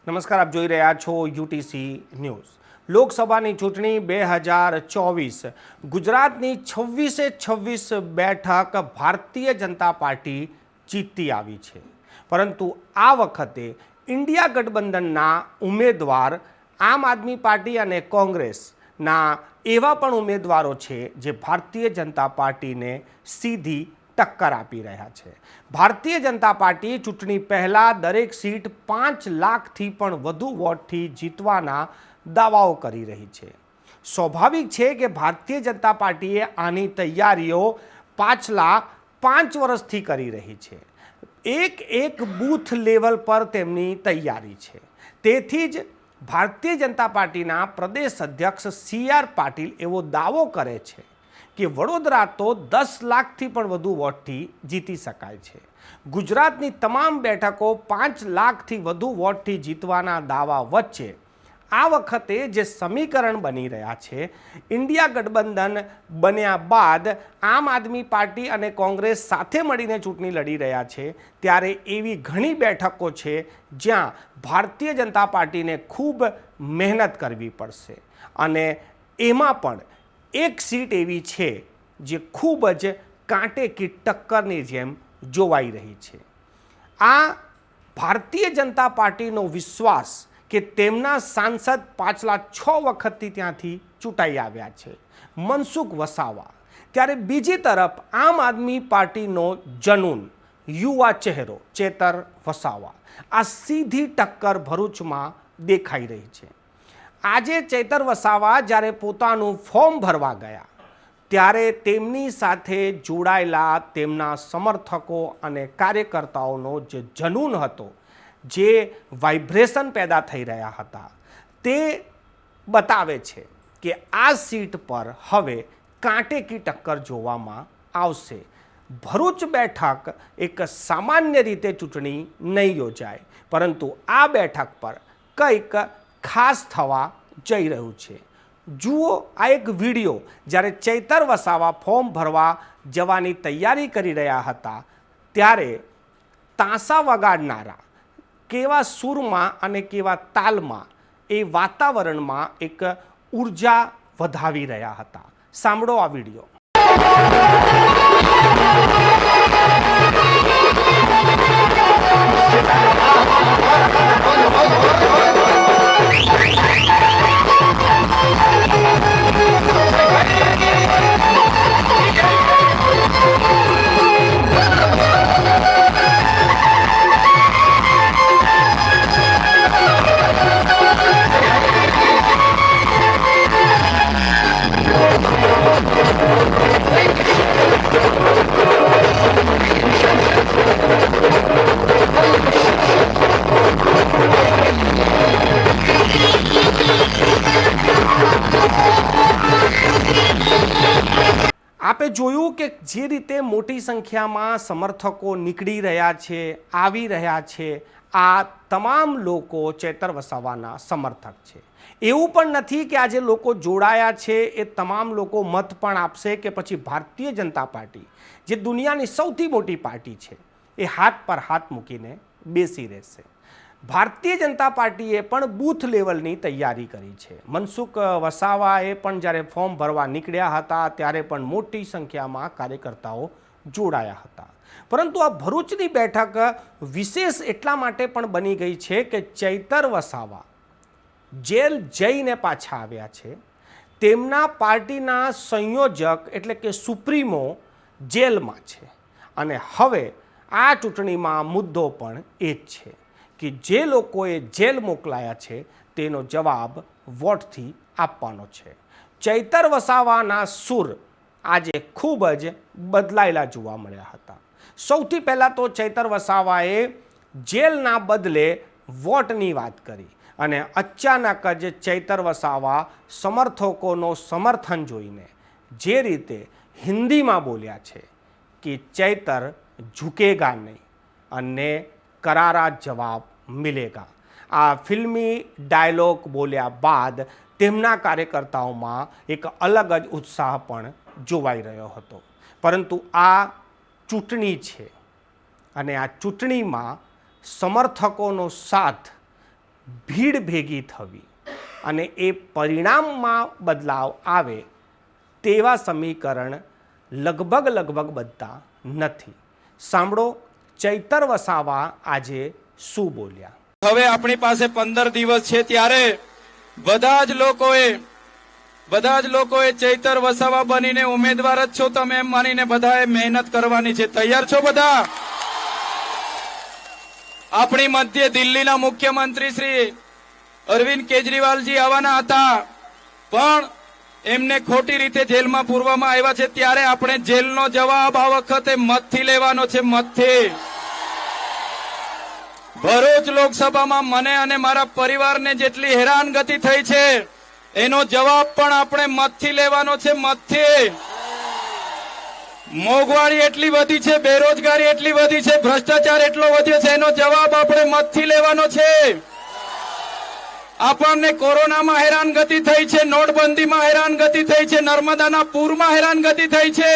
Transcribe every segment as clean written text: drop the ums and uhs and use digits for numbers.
નમસ્કાર, આપ જોઈ રહ્યા છો યુટીસી ન્યૂઝ. લોકસભાની ચૂંટણી 2024 ગુજરાતની 26 બેઠક ભારતીય જનતા પાર્ટી જીતતી આવી છે. પરંતુ આ વખતે ઇન્ડિયા ગઠબંધનના ઉમેદવાર આમ આદમી પાર્ટી અને કોંગ્રેસના એવા પણ ઉમેદવારો છે જે ભારતીય જનતા પાર્ટીને સીધી ટક્કર આપી રહ્યા છે. ભારતીય જનતા પાર્ટી ચૂંટણી પહેલાં દરેક સીટ 5 લાખથી પણ વધુ વોટથી જીતવાના દાવાઓ કરી રહી છે. સ્વાભાવિક છે કે ભારતીય જનતા પાર્ટીએ આની તૈયારીઓ પાછલા 5 વર્ષથી કરી રહી છે. એક બૂથ લેવલ પર તેમની તૈયારી છે. તેથી જ ભારતીય જનતા પાર્ટીના પ્રદેશ અધ્યક્ષ CR પાટીલ એવો દાવો કરે છે કે વડોદરા તો 10 લાખથી પણ વધુ વોટથી જીતી શકાય છે. ગુજરાતની તમામ બેઠકો 5 લાખથી વધુ વોટથી જીતવાના દાવા વચ્ચે આ વખતે જે સમીકરણ બની રહ્યા છે, ઇન્ડિયા ગઠબંધન બન્યા બાદ આમ આદમી પાર્ટી અને કોંગ્રેસ સાથે મળીને ચૂંટણી લડી રહ્યા છે, ત્યારે એવી ઘણી બેઠકો છે જ્યાં ભારતીય જનતા પાર્ટીને ખૂબ મહેનત કરવી પડશે. અને એમાં પણ એક સીટ એવી છે જે ખૂબ જ કાંટે કી ટક્કરની જેમ જોવાઈ રહી છે. આ ભારતીય જનતા પાર્ટીનો વિશ્વાસ કે તેમના સાંસદ પાછલા 6 વખતથી ત્યાંથી ચૂંટાઈ આવ્યા છે, મનસુખ વસાવા. ત્યારે બીજી તરફ આમ આદમી પાર્ટીનો જનૂન યુવા ચહેરો ચેતર વસાવા, આ સીધી ટક્કર ભરૂચમાં દેખાઈ રહી છે. આજે ચેતર વસાવા જ્યારે પોતાનું ફોર્મ ભરવા ગયા ત્યારે તેમની સાથે જોડાયેલા તેમના સમર્થકો અને કાર્યકર્તાઓનો જે જનૂન હતો, જે વાઇબ્રેશન પેદા થઈ રહ્યા હતા, તે બતાવે છે કે આ સીટ પર હવે કાંટે કી ટક્કર જોવામાં આવશે. ભરૂચ બેઠક એક સામાન્ય રીતે ચૂંટણી નહીં યોજાય, પરંતુ આ બેઠક પર કંઈક ખાસ થવા જઈ રહ્યું છે. જુઓ આ એક વિડીયો, જ્યારે ચેતર વસાવા ફોર્મ ભરવા જવાની તૈયારી કરી રહ્યા હતા ત્યારે તાંસા વગાડનારા કેવા સૂરમાં અને કેવા તાલમાં એ વાતાવરણમાં એક ઉર્જા વધાવી રહ્યા હતા. સાંભળો આ વિડીયો. આપે જોયું કે જે રીતે મોટી સંખ્યામાં સમર્થકો નીકળી રહ્યા છે, આવી રહ્યા છે, આ તમામ લોકો ચેતર વસાવાના સમર્થક છે. એવું પણ નથી કે આજે લોકો જોડાયા છે એ તમામ લોકો મત પણ આપશે કે પછી ભારતીય જનતા પાર્ટી, જે દુનિયાની સૌથી મોટી પાર્ટી છે, એ હાથ પર હાથ મૂકીને બેસી રહેશે. ભારતીય જનતા પાર્ટીએ પણ બૂથ લેવલની તૈયારી કરી છે. મનસુખ વસાવાએ પણ જ્યારે ફોર્મ ભરવા નીકળ્યા હતા ત્યારે પણ મોટી સંખ્યામાં કાર્યકર્તાઓ જોડાયા હતા. પરંતુ આ ભરૂચની બેઠક વિશેષ એટલા માટે પણ બની ગઈ છે કે ચેતર વસાવા જેલ જઈને પાછા આવ્યા છે. તેમના પાર્ટીના સંયોજક એટલે કે સુપ્રીમો જેલમાં છે. અને હવે આ ચૂંટણીમાં મુદ્દો પણ એ જ છે કે જે લોકોએ જેલ મોકલાયા છે તેનો જવાબ વોટથી આપવાનો છે. ચેતર વસાવાના સૂર આજે ખૂબ જ બદલાયેલા જોવા મળ્યા હતા. સૌથી પહેલાં તો ચેતર વસાવાએ જેલના બદલે વોટની વાત કરી અને અચાનક જ ચેતર વસાવા સમર્થકોનો સમર્થન જોઈને જે રીતે હિન્દીમાં બોલ્યા છે કે ચેતર ઝુકેગા નહીં અને करारा जवाब मिलेगा. આ ફિલ્મી ડાયલોગ બોલ્યા બાદ તેમના કાર્યકર્તાઓમાં એક અલગ જ ઉત્સાહ પણ જોવાઈ રહ્યો હતો. પરંતુ આ ચૂંટણી છે અને આ ચૂંટણીમાં સમર્થકોનો સાથ ભીડ ભેગી થવી અને એ પરિણામમાં બદલાવ આવે તેવા સમીકરણ લગભગ બનતા નથી. સાંભળો ચૈતર વસાવા આજે શું બોલ્યા. હવે આપણી પાસે 15 દિવસ છે, ત્યારે બધા જ લોકોએ ચૈતર વસાવા બનીને ઉમેદવાર જ છો તમે એમ માનીને બધાએ મહેનત કરવાની છે. તૈયાર છો બધા? આપણી મધ્ય દિલ્હીના મુખ્યમંત્રી શ્રી અરવિંદ કેજરીવાલજી આવવાના હતા, પણ એમને ખોટી રીતે જેલમાં પૂરવામાં આવ્યા છે. ત્યારે આપણે જેલનો જવાબ આ વખતે મતથી લેવાનો છે. મતથી. ભરૂચ લોકસભામાં મને અને મારા પરિવારને જેટલી હેરાનગતિ થઈ છે એનો જવાબ પણ આપણે મતથી લેવાનો છે. મતથી. મોંઘવારી એટલી વધી છે, બેરોજગારી એટલી વધી છે, ભ્રષ્ટાચાર એટલો વધ્યો છે, એનો જવાબ આપણે મતથી લેવાનો છે. આપણને કોરોનામાં હેરાનગતિ થઈ છે, નોટબંધીમાં હેરાનગતિ થઈ છે, નર્મદાના પૂરમાં હેરાનગતિ થઈ છે,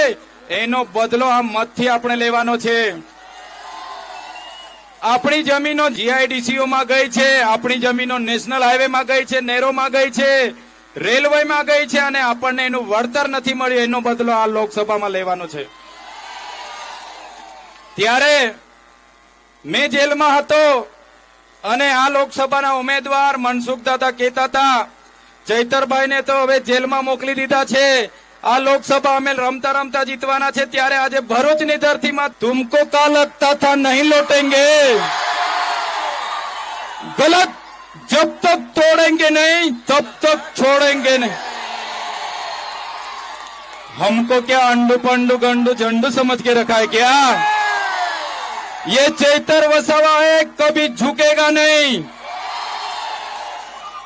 એનો બદલો આ મતથી આપણે લેવાનો છે. આપણી જમીનો જીઆઈડીસીઓમાં ગઈ છે, આપણી જમીનો નેશનલ હાઈવેમાં ગઈ છે, નહેરોમાં ગઈ છે, રેલવેમાં ગઈ છે, અને આપણને એનું વળતર નથી મળ્યું. એનો બદલો આ લોકસભામાં લેવાનો છે. ત્યારે મેં જેલમાં હતો અને આ લોકસભાના ઉમેદવાર મનસુખ દાદા કહેતા હતા ચૈતરભાઈને તો હવે જેલમાં મોકલી દીધા છે, આ લોકસભા અમે રમતા રમતા જીતવાના છે. ત્યારે આજે ભરૂચની ધરતીમાં તુમકો કા લગતા થા નહીં લौटेंगे, गलत जब तक तोड़ेंगे नहीं तब तक छोड़ेंगे नहीं. हमको क्या अंडू पंडू गंडू झंडू समझ के रखा है क्या? ये चैतर वसावा है, कभी झुकेगा नहीं.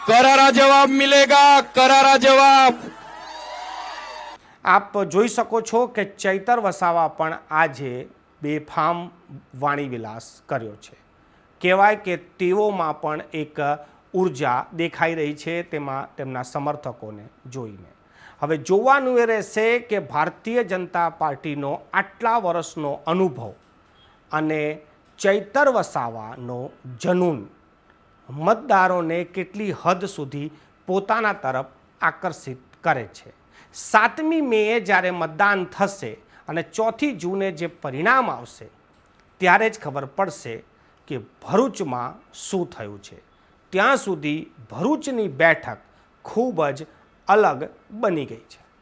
करारा जवाब मिलेगा, करारा जवाब. આપ જોઈ શકો છો કે ચૈતર વસાવા પણ આજે બેફામ વાણી વિલાસ કર્યો છે. કહેવાય કે તેઓમાં પણ એક ઉર્જા દેખાઈ રહી છે તેમાં તેમના સમર્થકોને જોઈને. હવે જોવાનું એ રહેશે કે ભારતીય જનતા પાર્ટીનો આટલા વર્ષનો અનુભવ અને ચૈતર વસાવાનો જનૂન મતદારોને કેટલી હદ સુધી પોતાના તરફ આકર્ષિત કરે છે. 7મી મેએ જ્યારે મતદાન થશે અને 4 જૂને જે પરિણામ આવશે ત્યારે જ ખબર પડશે કે ભરૂચમાં શું થયું છે. ત્યાં સુધી ભરૂચની બેઠક ખૂબ જ અલગ બની ગઈ છે.